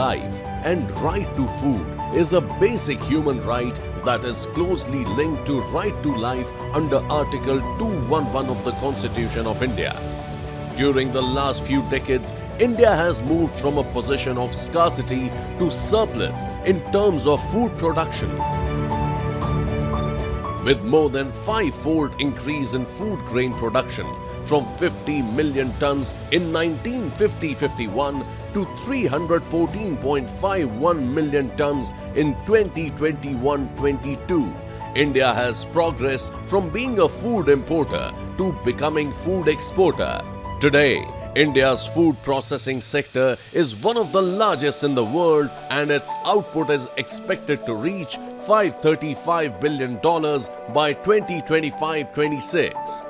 life and right to food is a basic human right that is closely linked to right to life under Article 211 of the Constitution of India. During the last few decades, India has moved from a position of scarcity to surplus in terms of food production. With more than five-fold increase in food grain production from 50 million tons in 1950-51 to 314.51 million tons in 2021-22. India has progressed from being a food importer to becoming food exporter. Today, India's food processing sector is one of the largest in the world and its output is expected to reach $535 billion by 2025-26.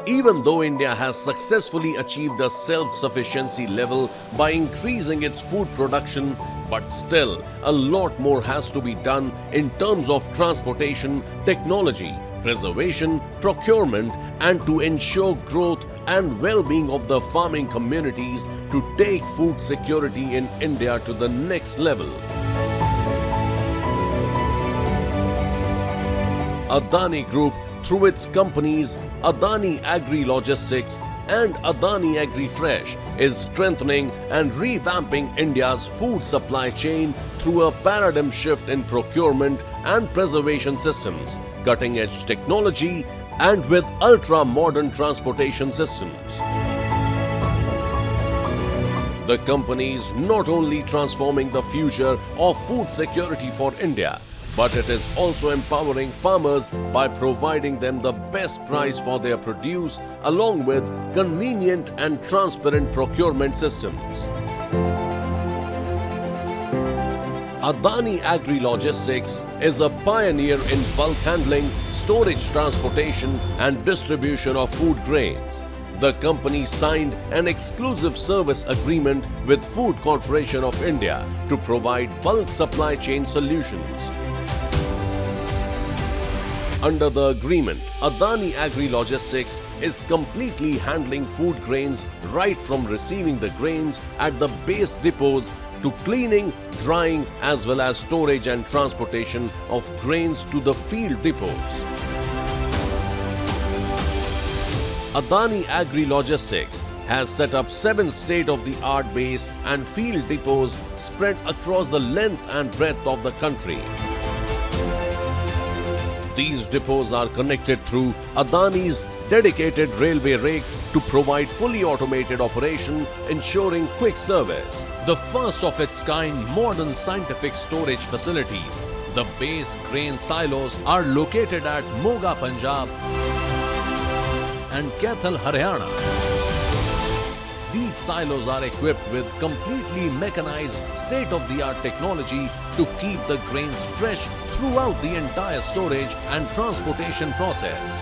Even though India has successfully achieved a self-sufficiency level by increasing its food production, but still a lot more has to be done in terms of transportation, technology, preservation, procurement, and to ensure growth and well-being of the farming communities to take food security in India to the next level. Adani Group, through its companies Adani Agri Logistics and Adani Agri Fresh, is strengthening and revamping India's food supply chain through a paradigm shift in procurement and preservation systems, cutting-edge technology, and with ultra-modern transportation systems. The company is not only transforming the future of food security for India, but it is also empowering farmers by providing them the best price for their produce along with convenient and transparent procurement systems. Adani Agri Logistics is a pioneer in bulk handling, storage, transportation and distribution of food grains. The company signed an exclusive service agreement with Food Corporation of India to provide bulk supply chain solutions. Under the agreement, Adani Agri Logistics is completely handling food grains right from receiving the grains at the base depots to cleaning, drying as well as storage and transportation of grains to the field depots. Adani Agri Logistics has set up 7 state-of-the-art base and field depots spread across the length and breadth of the country. These depots are connected through Adani's dedicated railway rakes to provide fully automated operation, ensuring quick service. The first of its kind modern scientific storage facilities, the base grain silos, are located at Moga, Punjab and Kaithal, Haryana. These silos are equipped with completely mechanized state-of-the-art technology to keep the grains fresh throughout the entire storage and transportation process.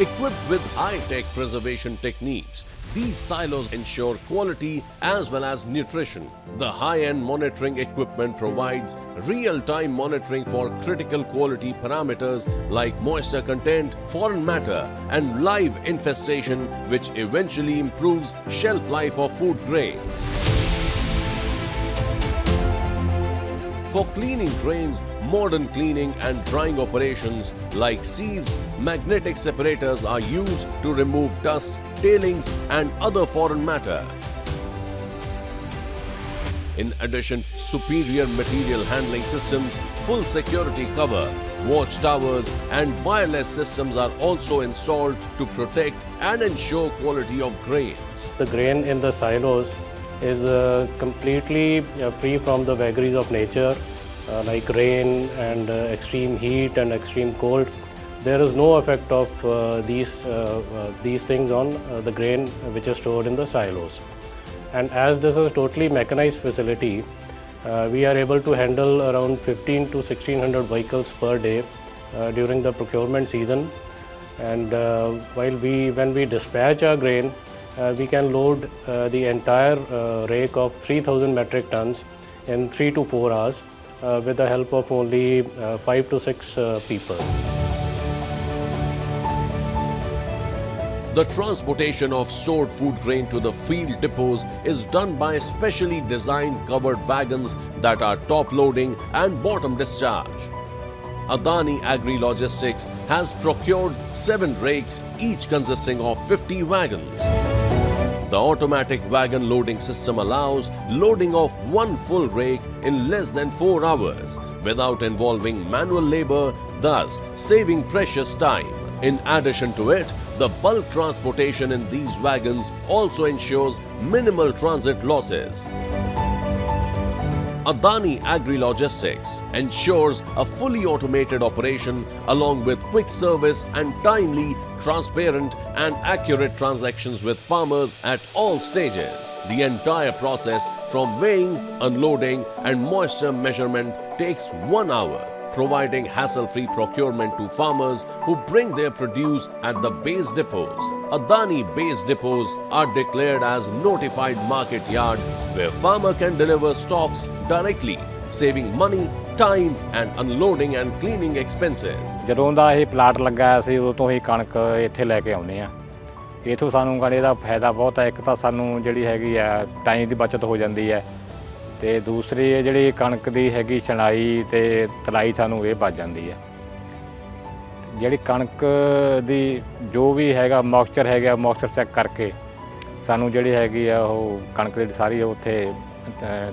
Equipped with high-tech preservation techniques, these silos ensure quality as well as nutrition. The high-end monitoring equipment provides real-time monitoring for critical quality parameters like moisture content, foreign matter, and live infestation, which eventually improves shelf life of food grains. For cleaning grains, modern cleaning and drying operations like sieves, magnetic separators are used to remove dust, tailings and other foreign matter. In addition, superior material handling systems, full security cover, watchtowers and wireless systems are also installed to protect and ensure quality of grains. The grain in the silos is completely free from the vagaries of nature like rain and extreme heat and extreme cold. There is no effect of these things on the grain which is stored in the silos. And as this is a totally mechanized facility, we are able to handle around 15 to 1600 vehicles per day during the procurement season. And when we dispatch our grain, we can load the entire rake of 3000 metric tons in 3 to 4 hours with the help of only 5 to 6 people. The transportation of stored food grain to the field depots is done by specially designed covered wagons that are top loading and bottom discharge. Adani Agri Logistics has procured 7 rakes, each consisting of 50 wagons. The automatic wagon loading system allows loading of 1 full rake in less than 4 hours without involving manual labor, thus saving precious time. In addition to it, the bulk transportation in these wagons also ensures minimal transit losses. Adani Agri Logistics ensures a fully automated operation along with quick service and timely, transparent and accurate transactions with farmers at all stages. The entire process from weighing, unloading and moisture measurement takes 1 hour, providing hassle-free procurement to farmers who bring their produce at the base depots. Adani base depots are declared as notified market yard where farmer can deliver stocks directly, saving money, time and unloading and cleaning expenses. ਜਦੋਂ ਦਾ ਇਹ plot ਲੱਗਾ ਸੀ ਉਦੋਂ ਤੋਂ ਹੀ ਕਣਕ ਇੱਥੇ ਲੈ ਕੇ ਆਉਂਦੇ ਆ। ਇਥੋਂ ਸਾਨੂੰ ਗਾਣੇ ਦਾ ਫਾਇਦਾ ਬਹੁਤ ਹੈ। ਇੱਕ ਤਾਂ ਸਾਨੂੰ ਜਿਹੜੀ ਹੈਗੀ ਆ ਟਾਈਮ ਦੀ ਬਚਤ ਹੋ ਜਾਂਦੀ ਹੈ ਤੇ ਦੂਸਰੀ ਜਿਹੜੀ ਕਣਕ ਦੀ ਹੈਗੀ ਛਣਾਈ ਤੇ ਤਲਾਈ ਸਾਨੂੰ ਇਹ ਬਚ ਜਾਂਦੀ ਹੈ। ਜਿਹੜੀ ਕਣਕ ਦੀ ਜੋ ਵੀ ਹੈਗਾ ਮੌਇਸਚਰ ਹੈਗਾ ਮੌਇਸਚਰ ਚੈੱਕ ਕਰਕੇ ਸਾਨੂੰ ਜਿਹੜੀ ਹੈਗੀ ਆ ਉਹ ਕਣਕ ਦੀ ਸਾਰੀ ਉੱਥੇ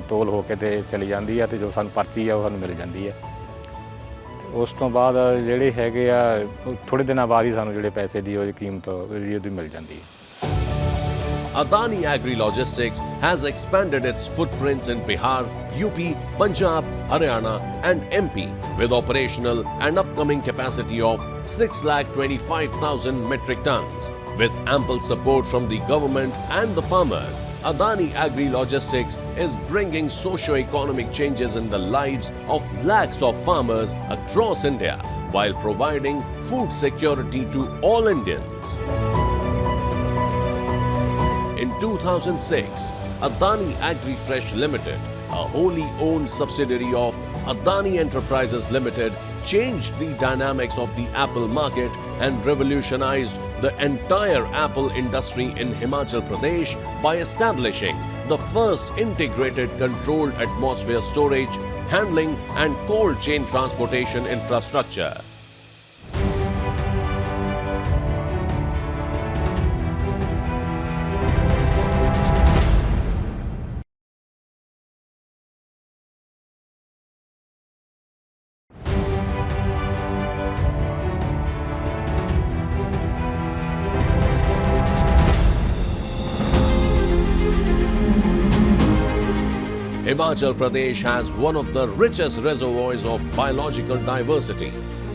ਤੋਲ ਹੋ ਕੇ ਤੇ ਚਲੀ ਜਾਂਦੀ ਹੈ ਤੇ ਜੋ ਸਾਨੂੰ ਪਰਚੀ ਆ ਉਹ ਸਾਨੂੰ ਮਿਲ ਜਾਂਦੀ ਹੈ। ਉਸ ਤੋਂ ਬਾਅਦ ਜਿਹੜੇ ਹੈਗੇ ਆ ਥੋੜੇ ਦਿਨਾਂ ਬਾਅਦ ਹੀ ਸਾਨੂੰ ਜਿਹੜੇ ਪੈਸੇ ਦੀ ਉਹ ਕੀਮਤ ਉਹਦੀ ਮਿਲ ਜਾਂਦੀ ਹੈ। Adani Agri Logistics has expanded its footprints in Bihar, UP, Punjab, Haryana and MP with operational and upcoming capacity of 6,25,000 metric tons. With ample support from the government and the farmers, Adani Agri Logistics is bringing socio-economic changes in the lives of lakhs of farmers across India while providing food security to all Indians. In 2006, Adani Agri Fresh Limited, a wholly owned subsidiary of Adani Enterprises Limited, changed the dynamics of the apple market and revolutionized the entire apple industry in Himachal Pradesh by establishing the first integrated controlled atmosphere storage, handling and cold chain transportation infrastructure. Himachal Pradesh has one of the richest reservoirs of biological diversity.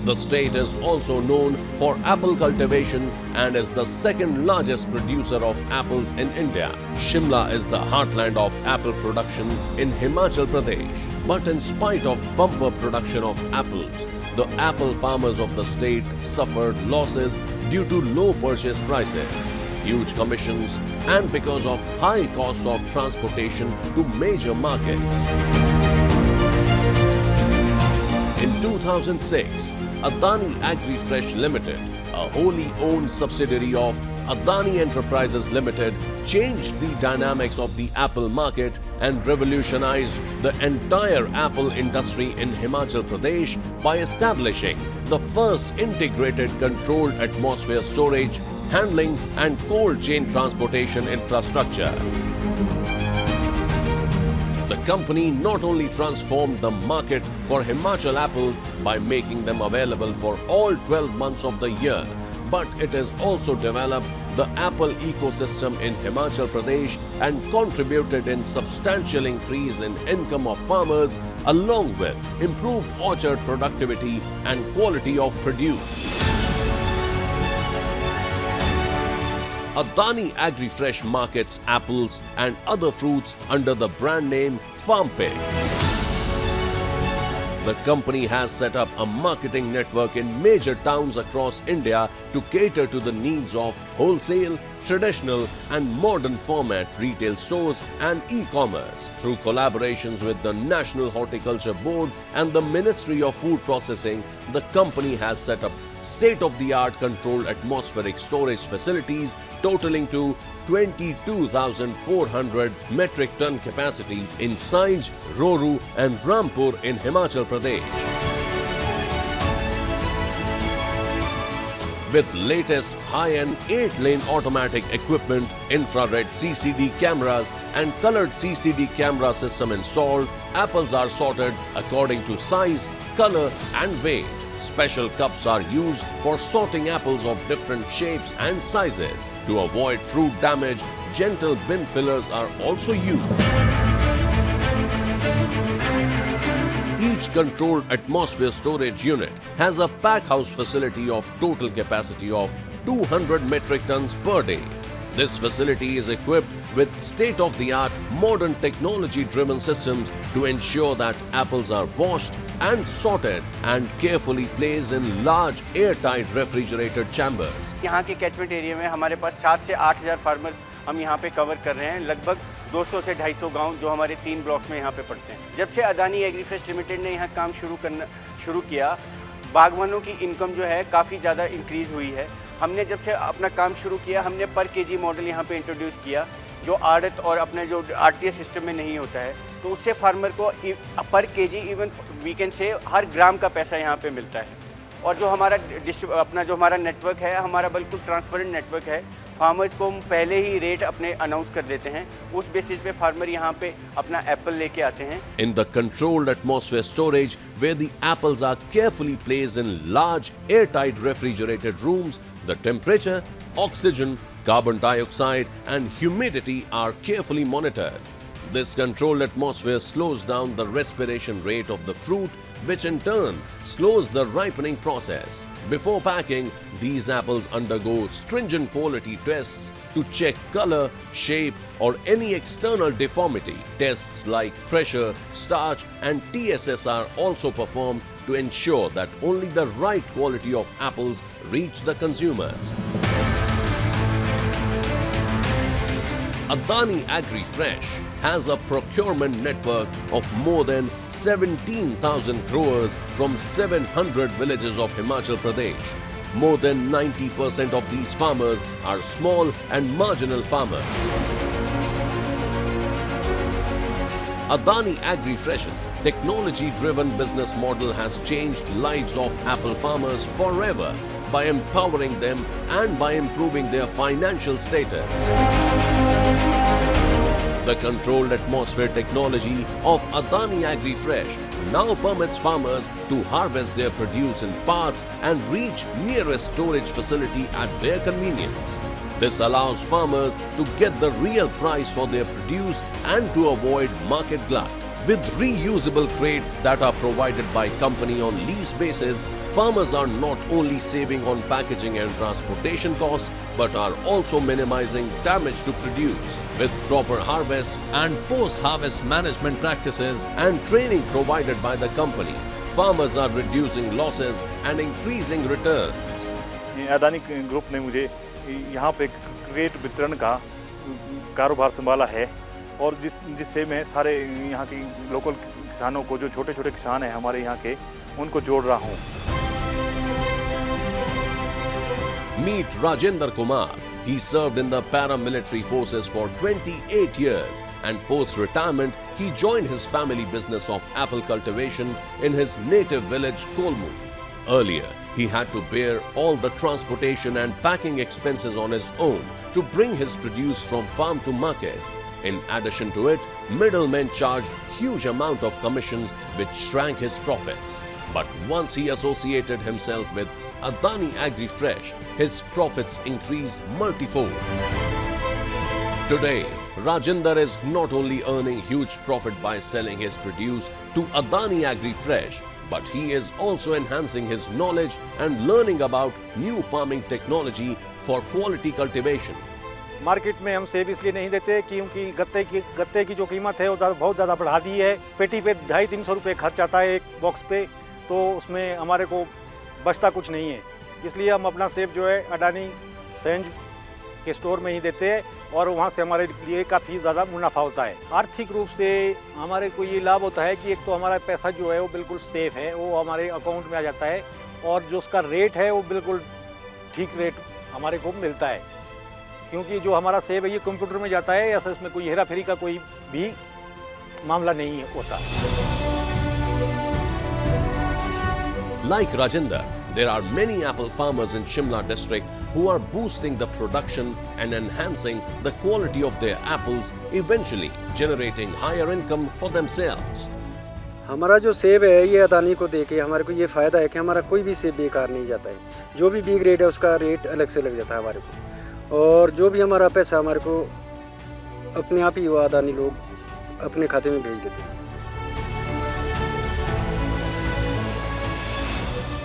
The state is also known for apple cultivation and is the second largest producer of apples in India. Shimla is the heartland of apple production in Himachal Pradesh. But in spite of bumper production of apples, the apple farmers of the state suffered losses due to low purchase prices, huge commissions and because of high costs of transportation to major markets. In 2006, Adani Agri Fresh Limited, a wholly owned subsidiary of Adani Enterprises Limited, changed the dynamics of the apple market and revolutionized the entire apple industry in Himachal Pradesh by establishing the first integrated controlled atmosphere storage, handling and cold chain transportation infrastructure. The company not only transformed the market for Himachal apples by making them available for all 12 months of the year, but it has also developed the apple ecosystem in Himachal Pradesh and contributed in substantial increase in income of farmers along with improved orchard productivity and quality of produce. Adani Agri Fresh markets apples and other fruits under the brand name Farm-Pik. The company has set up a marketing network in major towns across India to cater to the needs of wholesale, traditional and modern format retail stores and e-commerce. Through collaborations with the National Horticulture Board and the Ministry of Food Processing, the company has set up state-of-the-art controlled atmospheric storage facilities totaling to 22,400 metric ton capacity in Sainj, Roru and Rampur in Himachal Pradesh. With latest high-end 8-lane automatic equipment, infrared CCD cameras and colored CCD camera system installed, apples are sorted according to size, color and weight. Special cups are used for sorting apples of different shapes and sizes. To avoid fruit damage, gentle bin fillers are also used. Each controlled atmosphere storage unit has a pack house facility of total capacity of 200 metric tons per day. This facility is equipped with state-of-the-art modern technology-driven systems to ensure that apples are washed and sorted and carefully placed in large airtight refrigerated chambers. यहाँ के catchment area में हमारे पास 7 से 8,000 farmers हम यहाँ पे cover कर रहे हैं, लगभग 200 से 250 गांव जो हमारे 3 ब्लॉक्स में यहाँ पे पड़ते हैं। जब से अदानी एग्री फ्रेश लिमिटेड ने यहाँ काम शुरू किया, बागवानों की इनकम जो है काफ़ी ज़्यादा इंक्रीज़ हुई है। हमने जब से अपना काम शुरू किया, हमने पर केजी मॉडल यहाँ पे इंट्रोड्यूस किया, जो आड़त और अपने जो आड़तीय सिस्टम में नहीं होता है, तो उससे फार्मर को पर केजी इवन वीकेंड से हर ग्राम का पैसा यहाँ पे मिलता है। और जो हमारा जो हमारा नेटवर्क है, हमारा बिल्कुल ट्रांसपेरेंट नेटवर्क है। फार्मर्स को हम पहले ही रेट अपने अनाउंस कर देते हैं, उस बेसिस पे फार्मर यहाँ पे अपना एप्पल लेके आते हैं। In the controlled atmosphere storage, where the apples are carefully placed in large airtight refrigerated rooms, the temperature, oxygen, carbon dioxide and humidity are carefully monitored. This controlled atmosphere slows down the respiration rate of the fruit, which in turn slows the ripening process. Before packing, these apples undergo stringent quality tests to check color, shape or any external deformity. Tests like pressure, starch and TSS are also performed to ensure that only the right quality of apples reach the consumers. Adani Agri Fresh has a procurement network of more than 17,000 growers from 700 villages of Himachal Pradesh. More than 90% of these farmers are small and marginal farmers. Adani Agri Fresh's technology-driven business model has changed lives of apple farmers forever by empowering them and by improving their financial status. The controlled atmosphere technology of Adani Agri Fresh now permits farmers to harvest their produce in parts and reach nearest storage facility at their convenience. This allows farmers to get the real price for their produce and to avoid market glut. With reusable crates that are provided by company on lease basis, farmers are not only saving on packaging and transportation costs, but are also minimizing damage to produce. With proper harvest and post-harvest management practices and training provided by the company, farmers are reducing losses and increasing returns. Adani group ने मुझे यहाँ पे crate वितरण का कारोबार संभाला है और जिससे मैं सारे यहाँ की लोकल किसानों को, जो छोटे छोटे किसान हैं हमारे यहाँ के, उनको जोड़ रहा हूँ। Meet Rajendra Kumar. He served in the paramilitary forces for 28 years and post-retirement he joined his family business of apple cultivation in his native village Kolmu. Earlier, he had to bear all the transportation and packing expenses on his own to bring his produce from farm to market. In addition to it, middlemen charged huge amount of commissions which shrank his profits. But once he associated himself with Adani Agri Fresh, his profits increased multifold. Today, Rajinder is not only earning huge profit by selling his produce to Adani Agri Fresh, but he is also enhancing his knowledge and learning about new farming technology for quality cultivation. Market में हम सेब इसलिए नहीं देते क्योंकि गत्ते की जो कीमत है वो बहुत ज़्यादा बढ़ा दी है। पेटी पे 250-300 रुपये खर्च आता है एक बॉक्स पे, तो उसमें हमारे को बचता कुछ नहीं है। इसलिए हम अपना सेब जो है अडानी सेंज के स्टोर में ही देते हैं और वहाँ से हमारे लिए काफ़ी ज़्यादा मुनाफा होता है। आर्थिक रूप से हमारे को ये लाभ होता है कि एक तो हमारा पैसा जो है वो बिल्कुल सेफ है, वो हमारे अकाउंट में आ जाता है और जो उसका रेट है वो बिल्कुल ठीक रेट हमारे को मिलता है, क्योंकि जो हमारा सेब है ये कंप्यूटर में जाता है, ऐसा इसमें कोई हेरा फेरी का कोई भी मामला नहीं होता। Like Rajendra, there are many apple farmers in Shimla district who are boosting the production and enhancing the quality of their apples, eventually generating higher income for themselves. हमारा जो सेब है ये अदानी को देके हमारे को ये फ़ायदा है कि हमारा कोई भी सेब बेकार नहीं जाता है। जो भी बी ग्रेड है उसका रेट अलग से लग जाता है हमारे को, और जो भी हमारा पैसा हमारे को अपने आप ही वो अदानी लोग अपने खाते में भेज देते हैं।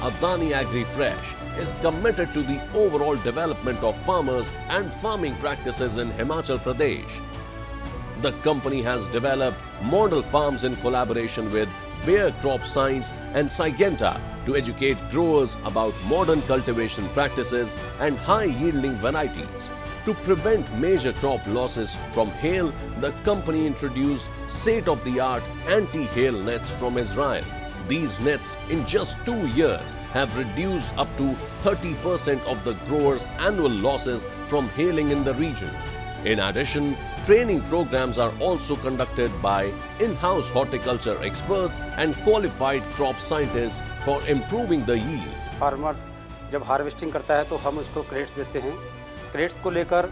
Adani Agri Fresh is committed to the overall development of farmers and farming practices in Himachal Pradesh. The company has developed model farms in collaboration with Bayer Crop Science and Syngenta to educate growers about modern cultivation practices and high-yielding varieties. To prevent major crop losses from hail, the company introduced state-of-the-art anti-hail nets from Israel. These nets in just 2 years have reduced up to 30% of the growers' annual losses from hailing in the region. In addition, training programs are also conducted by in-house horticulture experts and qualified crop scientists for improving the yield. Farmers जब harvesting करता है तो हम उसको crates देते हैं। Crates को लेकर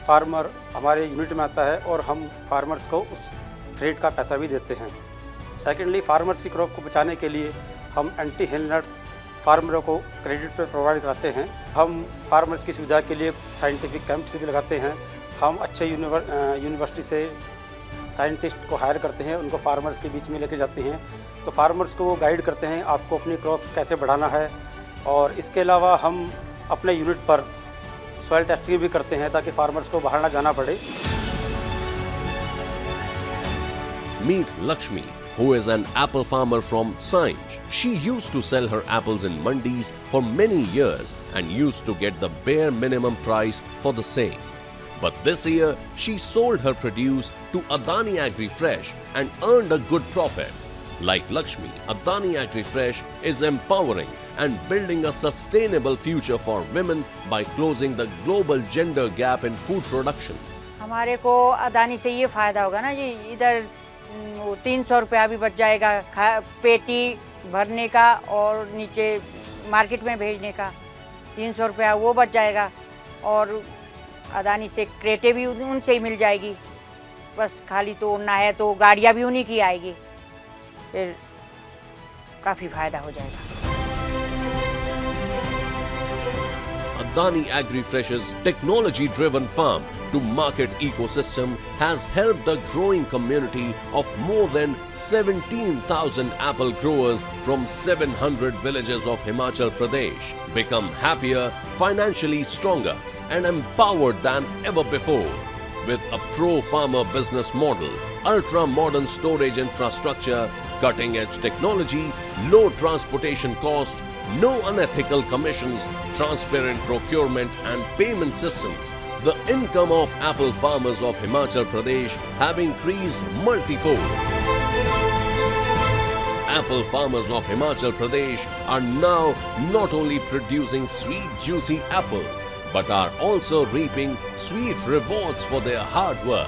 फार्मर हमारे यूनिट में आता है और हम फार्मर्स को उस फ्रेट का पैसा भी देते हैं। सेकेंडली, फार्मर्स की क्रॉप को बचाने के लिए हम एंटी हेल नट्स फार्मरों को क्रेडिट पर प्रोवाइड कराते हैं। हम फार्मर्स की सुविधा के लिए साइंटिफिक कैंप्स भी लगाते हैं। हम अच्छे यूनिवर्सिटी से साइंटिस्ट को हायर करते हैं, उनको फार्मर्स के बीच में लेके जाते हैं, तो फार्मर्स को वो गाइड करते हैं आपको अपनी क्रॉप कैसे बढ़ाना है। और इसके अलावा हम अपने यूनिट पर सॉइल टेस्टिंग भी करते हैं ताकि फार्मर्स को बाहर ना जाना पड़े। Meet Lakshmi, who is an apple farmer from Sanj. She used to sell her apples in mandis for many years and used to get the bare minimum price for the same. But this year, she sold her produce to Adani Agri Fresh and earned a good profit. Like Lakshmi, Adani Agri Fresh is empowering and building a sustainable future for women by closing the global gender gap in food production. हमारे को अदानी से ये फ़ायदा होगा ना जी, इधर 300 रुपया भी बच जाएगा पेटी भरने का और नीचे मार्केट में भेजने का 300 रुपया वो बच जाएगा, और अदानी से क्रेटें भी उनसे ही मिल जाएगी। बस खाली तोड़ना है तो गाड़ियाँ भी उन्हीं की आएगी, फिर काफ़ी फ़ायदा हो जाएगा। Adani Agri Fresh's technology-driven farm to market ecosystem has helped a growing community of more than 17,000 apple growers from 700 villages of Himachal Pradesh become happier, financially stronger and empowered than ever before. With a pro-farmer business model, ultra-modern storage infrastructure, cutting-edge technology, low transportation cost, no unethical commissions, transparent procurement and payment systems, the income of apple farmers of Himachal Pradesh have increased multifold. Apple farmers of Himachal Pradesh are now not only producing sweet, juicy apples, but are also reaping sweet rewards for their hard work.